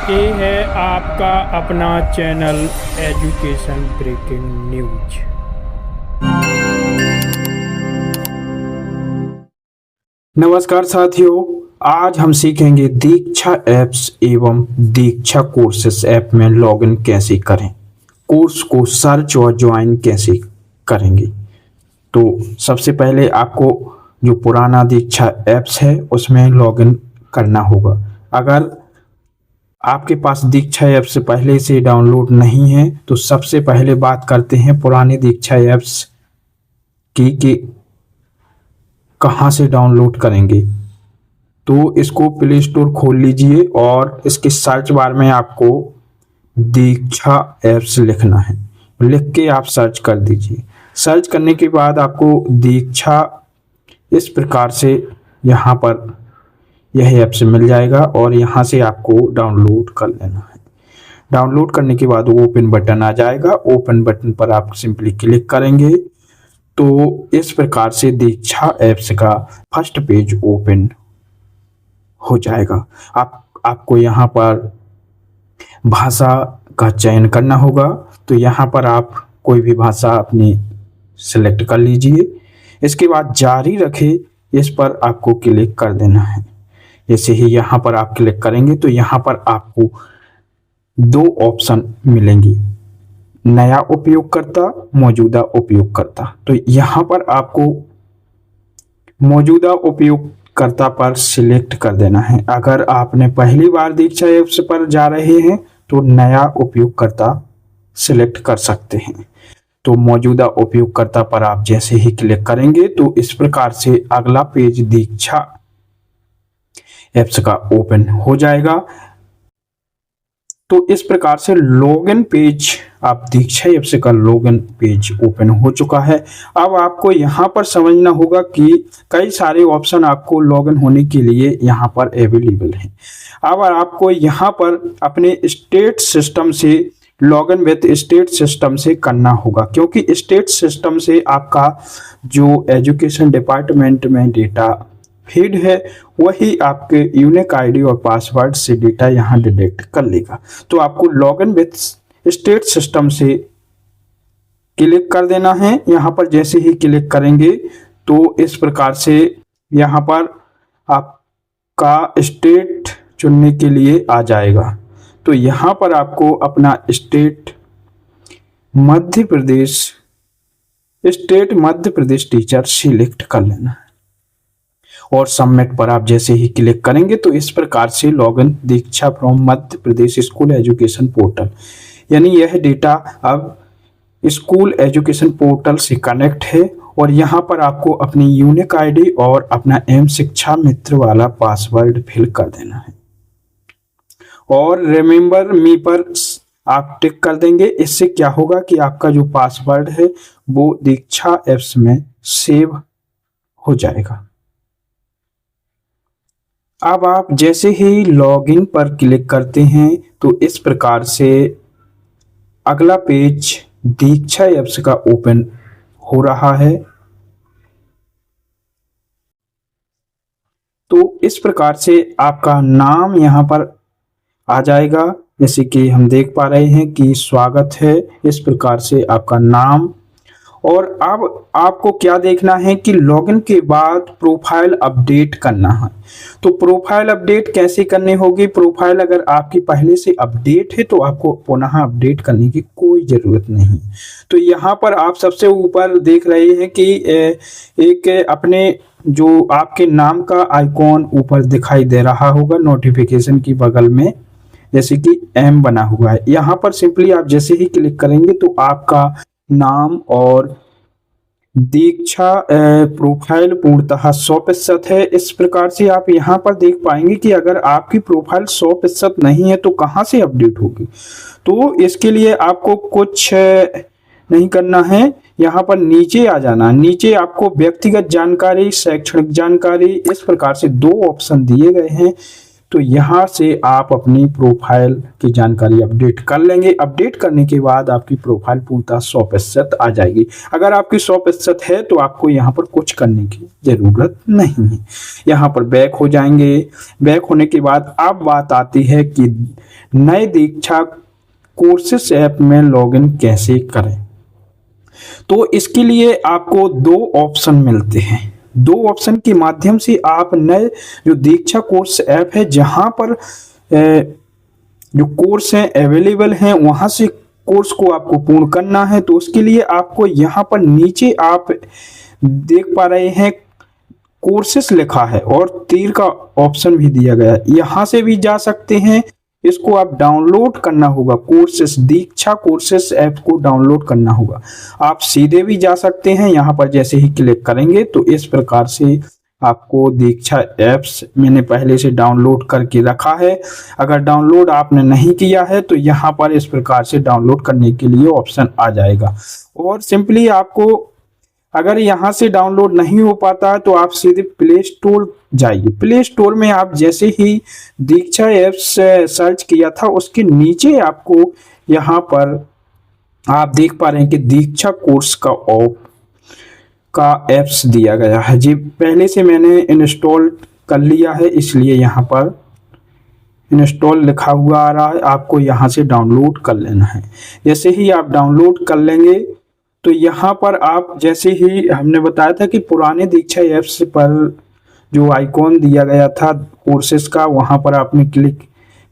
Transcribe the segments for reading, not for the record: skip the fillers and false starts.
ये है आपका अपना चैनल एजुकेशन ब्रेकिंग न्यूज। नमस्कार साथियों, आज हम सीखेंगे दीक्षा ऐप्स एवं दीक्षा कोर्सेस ऐप में लॉगिन कैसे करें, कोर्स को सर्च और ज्वाइन कैसे करेंगे। तो सबसे पहले आपको जो पुराना दीक्षा ऐप्स है उसमें लॉगिन करना होगा। अगर आपके पास दीक्षा ऐप से पहले से डाउनलोड नहीं है तो सबसे पहले बात करते हैं पुराने दीक्षा ऐप्स की कि कहाँ से डाउनलोड करेंगे। तो इसको प्ले स्टोर खोल लीजिए और इसके सर्च बार में आपको दीक्षा ऐप्स लिखना है। लिख के आप सर्च कर दीजिए। सर्च करने के बाद आपको दीक्षा इस प्रकार से यहाँ पर यह ऐप से मिल जाएगा और यहाँ से आपको डाउनलोड कर लेना है। डाउनलोड करने के बाद ओपन बटन आ जाएगा। ओपन बटन पर आप सिंपली क्लिक करेंगे तो इस प्रकार से दीक्षा ऐप्स का फर्स्ट पेज ओपन हो जाएगा। आपको यहाँ पर भाषा का चयन करना होगा। तो यहाँ पर आप कोई भी भाषा अपनी सिलेक्ट कर लीजिए। इसके बाद जारी रखें, इस पर आपको क्लिक कर देना है। जैसे ही यहाँ पर आप क्लिक करेंगे तो यहाँ पर आपको दो ऑप्शन मिलेंगे, नया उपयोगकर्ता, मौजूदा उपयोगकर्ता। तो यहाँ पर आपको मौजूदा उपयोगकर्ता पर सिलेक्ट कर देना है। अगर आपने पहली बार दीक्षा ऐप्स पर जा रहे हैं तो नया उपयोगकर्ता सिलेक्ट कर सकते हैं। तो मौजूदा उपयोगकर्ता पर आप जैसे ही क्लिक करेंगे तो इस प्रकार से अगला पेज दीक्षा ऐप्स का ओपन हो जाएगा। तो इस प्रकार से लॉगिन पेज, आप दीक्षा ऐप्स का लॉगिन पेज ओपन हो चुका है। अब आपको यहाँ पर समझना होगा कि कई सारे ऑप्शन आपको लॉगिन होने के लिए यहाँ पर अवेलेबल हैं। अब आपको यहाँ पर अपने स्टेट सिस्टम से लॉगिन विद स्टेट सिस्टम से करना होगा, क्योंकि स्टेट सिस्टम से आपका जो एजुकेशन डिपार्टमेंट में डेटा फीड है वही आपके यूनिक आईडी और पासवर्ड से डेटा यहाँ डिटेक्ट कर लेगा। तो आपको लॉगिन विद स्टेट सिस्टम से क्लिक कर देना है। यहाँ पर जैसे ही क्लिक करेंगे तो इस प्रकार से यहाँ पर आपका स्टेट चुनने के लिए आ जाएगा। तो यहाँ पर आपको अपना state Madhya Pradesh teacher select कर लेना है और सबमिट पर आप जैसे ही क्लिक करेंगे तो इस प्रकार से login Diksha from Madhya Pradesh school education portal, यानी यह डेटा अब स्कूल एजुकेशन पोर्टल से कनेक्ट है। और यहाँ पर आपको अपनी यूनिक आईडी और अपना एम शिक्षा मित्र वाला पासवर्ड फिल कर देना है और रिमेंबर मी पर आप टिक कर देंगे। इससे क्या होगा कि आपका जो पासवर्ड है वो दीक्षा ऐप्स में सेव हो जाएगा। अब आप जैसे ही लॉगिन पर क्लिक करते हैं तो इस प्रकार से अगला पेज दीक्षा ऐप्स का ओपन हो रहा है। तो इस प्रकार से आपका नाम यहाँ पर आ जाएगा, जैसे कि हम देख पा रहे हैं कि स्वागत है, इस प्रकार से आपका नाम। और अब आपको क्या देखना है कि लॉगिन के बाद प्रोफाइल अपडेट करना है। तो प्रोफाइल अपडेट कैसे करनी होगी? प्रोफाइल अगर आपकी पहले से अपडेट है तो आपको पुनः अपडेट करने की कोई ज़रूरत नहीं। तो यहाँ पर आप सबसे ऊपर देख रहे हैं कि एक अपने जो आपके नाम का आइकॉन ऊपर दिखाई दे रहा होगा नोटिफिकेशन की बगल में, जैसे कि एम बना हुआ है। यहाँ पर सिंपली आप जैसे ही क्लिक करेंगे तो आपका नाम और दीक्षा प्रोफाइल पूर्णतः 100% है। इस प्रकार से आप यहाँ पर देख पाएंगे कि अगर आपकी प्रोफाइल 100% नहीं है तो कहाँ से अपडेट होगी। तो इसके लिए आपको कुछ नहीं करना है, यहाँ पर नीचे आ जाना। नीचे आपको व्यक्तिगत जानकारी, शैक्षणिक जानकारी, इस प्रकार से दो ऑप्शन दिए गए हैं। तो यहाँ से आप अपनी प्रोफाइल की जानकारी अपडेट कर लेंगे। अपडेट करने के बाद आपकी प्रोफाइल पूर्णतः 100% आ जाएगी। अगर आपकी 100% है तो आपको यहाँ पर कुछ करने की ज़रूरत नहीं है। यहाँ पर बैक हो जाएंगे। बैक होने के बाद अब बात आती है कि नए दीक्षा कोर्सेस ऐप में लॉगिन कैसे करें। तो इसके लिए आपको दो ऑप्शन मिलते हैं। दो ऑप्शन के माध्यम से आप नए जो दीक्षा कोर्स ऐप है जहां पर जो कोर्स हैं अवेलेबल हैं वहां से कोर्स को आपको पूर्ण करना है। तो उसके लिए आपको यहाँ पर नीचे आप देख पा रहे हैं कोर्सेस लिखा है और तीर का ऑप्शन भी दिया गया है। यहाँ से भी जा सकते हैं। इसको आप डाउनलोड करना होगा। कोर्सेस दीक्षा कोर्सेस ऐप को डाउनलोड करना होगा। आप सीधे भी जा सकते हैं। यहाँ पर जैसे ही क्लिक करेंगे तो इस प्रकार से आपको दीक्षा ऐप्स मैंने पहले से डाउनलोड करके रखा है। अगर डाउनलोड आपने नहीं किया है तो यहाँ पर इस प्रकार से डाउनलोड करने के लिए ऑप्शन आ जाएगा। और सिंपली आपको अगर यहाँ से डाउनलोड नहीं हो पाता है तो आप सीधे प्ले स्टोर जाइए। प्ले स्टोर में आप जैसे ही दीक्षा ऐप्स सर्च किया था उसके नीचे आपको यहाँ पर आप देख पा रहे हैं कि दीक्षा कोर्स का ऐप्स दिया गया है। जी पहले से मैंने इंस्टॉल कर लिया है इसलिए यहाँ पर इंस्टॉल लिखा हुआ आ रहा है। आपको यहाँ से डाउनलोड कर लेना है। जैसे ही आप डाउनलोड कर लेंगे तो यहाँ पर आप जैसे ही हमने बताया था कि पुराने दीक्षा ऐप्स पर जो आइकॉन दिया गया था कोर्सेस का वहाँ पर आपने क्लिक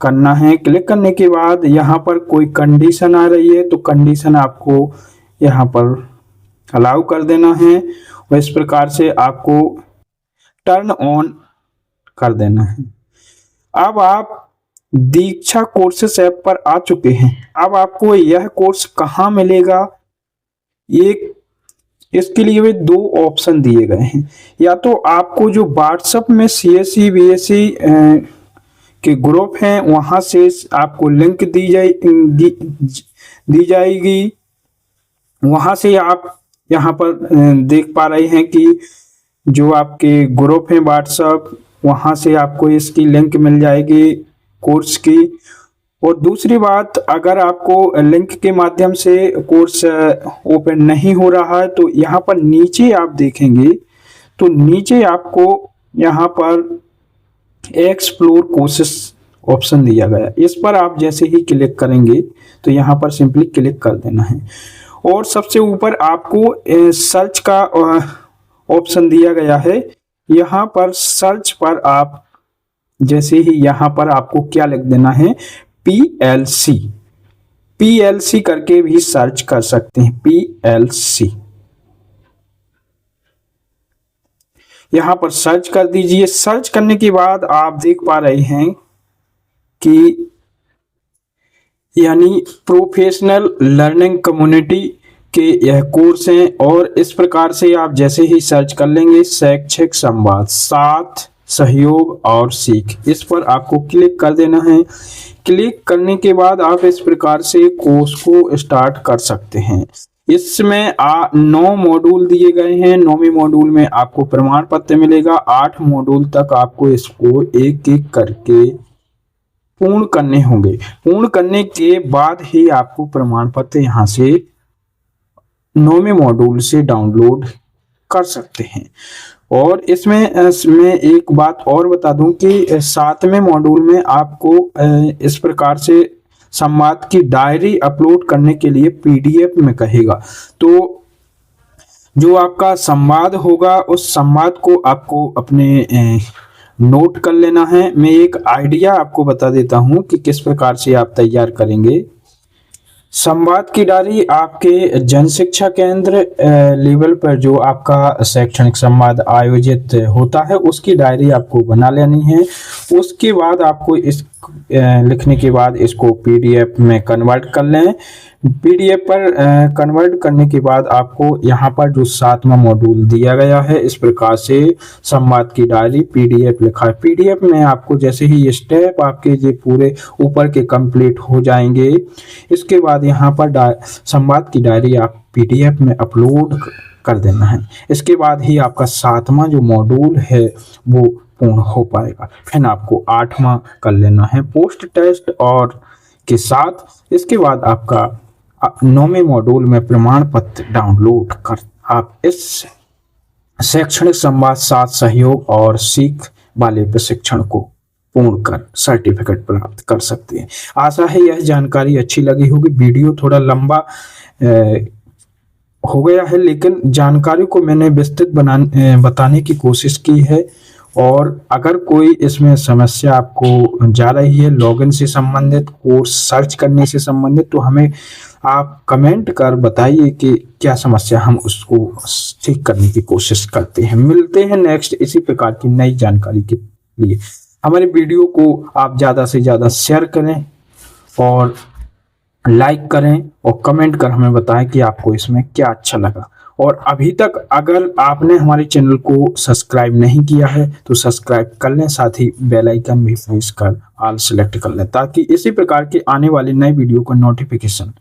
करना है। क्लिक करने के बाद यहाँ पर कोई कंडीशन आ रही है तो कंडीशन आपको यहाँ पर अलाउ कर देना है और इस प्रकार से आपको टर्न ऑन कर देना है। अब आप दीक्षा कोर्सेस ऐप पर आ चुके हैं। अब आपको यह कोर्स कहाँ मिलेगा, एक इसके लिए भी दो ऑप्शन दिए गए हैं। या तो आपको जो व्हाट्सएप में CSE BSc के ग्रुप हैं वहां से आपको लिंक दी जाएगी। वहां से आप यहाँ पर देख पा रहे हैं कि जो आपके ग्रुप हैं व्हाट्सएप वहां से आपको इसकी लिंक मिल जाएगी कोर्स की। और दूसरी बात, अगर आपको लिंक के माध्यम से कोर्स ओपन नहीं हो रहा है तो यहाँ पर नीचे आप देखेंगे तो नीचे आपको यहाँ पर एक्सप्लोर कोर्सेस ऑप्शन दिया गया। इस पर आप जैसे ही क्लिक करेंगे तो यहाँ पर सिंपली क्लिक कर देना है। और सबसे ऊपर आपको सर्च का ऑप्शन दिया गया है। यहाँ पर सर्च पर आप जैसे ही यहाँ पर आपको क्या लिख देना है, PLC करके भी सर्च कर सकते हैं। PLC यहां पर सर्च कर दीजिए। सर्च करने के बाद आप देख पा रहे हैं कि यानी प्रोफेशनल लर्निंग कम्युनिटी के यह कोर्स हैं। और इस प्रकार से आप जैसे ही सर्च कर लेंगे शैक्षिक संवाद साथ सहयोग और सीख, इस पर आपको क्लिक कर देना है। क्लिक करने के बाद आप इस प्रकार से कोर्स को स्टार्ट कर सकते हैं। इसमें 9 मॉड्यूल दिए गए हैं। 9वें मॉड्यूल में आपको प्रमाण पत्र मिलेगा। 8 मॉड्यूल तक आपको इसको एक एक करके पूर्ण करने होंगे। पूर्ण करने के बाद ही आपको प्रमाण पत्र यहाँ से 9वें मॉड्यूल से डाउनलोड कर सकते हैं। और इसमें एक बात और बता दूं कि 7वें मॉड्यूल में आपको इस प्रकार से संवाद की डायरी अपलोड करने के लिए PDF में कहेगा। तो जो आपका संवाद होगा उस संवाद को आपको अपने नोट कर लेना है। मैं एक आइडिया आपको बता देता हूं कि किस प्रकार से आप तैयार करेंगे। संवाद की डायरी आपके जन शिक्षा केंद्र लेवल पर जो आपका शैक्षणिक संवाद आयोजित होता है उसकी डायरी आपको बना लेनी है। उसके बाद आपको इस लिखने के बाद इसको PDF में कन्वर्ट कर लें। PDF पर कन्वर्ट करने के बाद आपको यहाँ पर जो 7वां मॉड्यूल दिया गया है इस प्रकार से संवाद की डायरी PDF लिखा है। PDF में आपको जैसे ही ये स्टेप आपके ये पूरे ऊपर के कंप्लीट हो जाएंगे इसके बाद यहाँ पर संवाद की डायरी आप PDF में अपलोड कर देना है। इसके बाद ही आपका 7वां जो मॉड्यूल है वो पूर्ण हो पाएगा। फिर आपको 8वां कर लेना है पोस्ट टेस्ट और के साथ इसके बाद आपका 9वें मॉड्यूल में प्रमाण पत्र डाउनलोड कर आप इस शैक्षणिक संवाद साथ सहयोग और सीख वाले प्रशिक्षण को पूर्ण कर सर्टिफिकेट प्राप्त कर सकते हैं। आशा है यह जानकारी अच्छी लगी होगी। वीडियो थोड़ा लंबा हो गया है, लेकिन जानकारी को मैंने विस्तृत बताने की कोशिश की है। और अगर कोई इसमें समस्या आपको जा रही है लॉगिन से संबंधित, कोर्स सर्च करने से संबंधित, तो हमें आप कमेंट कर बताइए कि क्या समस्या, हम उसको ठीक करने की कोशिश करते हैं। मिलते हैं नेक्स्ट इसी प्रकार की नई जानकारी के लिए। हमारे वीडियो को आप ज़्यादा से ज़्यादा शेयर करें और लाइक करें और कमेंट कर हमें बताएं कि आपको इसमें क्या अच्छा लगा। और अभी तक अगर आपने हमारे चैनल को सब्सक्राइब नहीं किया है तो सब्सक्राइब कर लें, साथ ही बेल आइकन भी प्रेस कर ऑल सेलेक्ट कर लें, ताकि इसी प्रकार के आने वाले नए वीडियो का नोटिफिकेशन